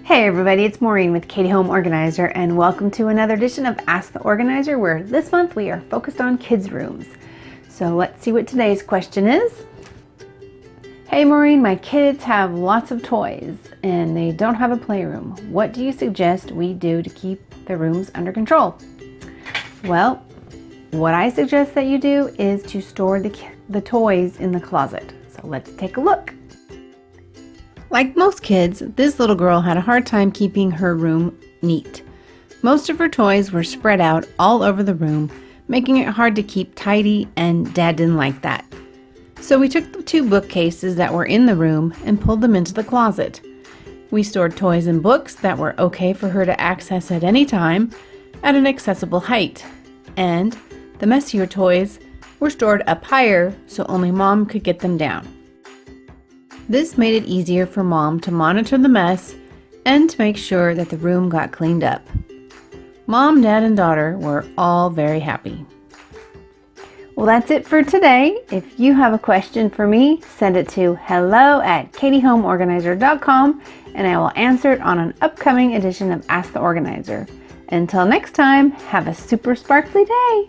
Hey everybody, it's Maureen with Katie Home Organizer, and welcome to another edition of Ask the Organizer, where this month we are focused on kids' rooms. So let's see what today's question is. Hey Maureen, my kids have lots of toys and they don't have a playroom. What do you suggest we do to keep their rooms under control? Well, what I suggest that you do is to store the toys in the closet. So let's take a look. Like most kids, this little girl had a hard time keeping her room neat. Most of her toys were spread out all over the room, making it hard to keep tidy, and Dad didn't like that. So we took the two bookcases that were in the room and pulled them into the closet. We stored toys and books that were okay for her to access at any time at an accessible height. And the messier toys were stored up higher so only Mom could get them down. This made it easier for Mom to monitor the mess and to make sure that the room got cleaned up. Mom, Dad, and daughter were all very happy. Well, that's it for today. If you have a question for me, send it to hello@katiehomeorganizer.com and I will answer it on an upcoming edition of Ask the Organizer. Until next time, have a super sparkly day.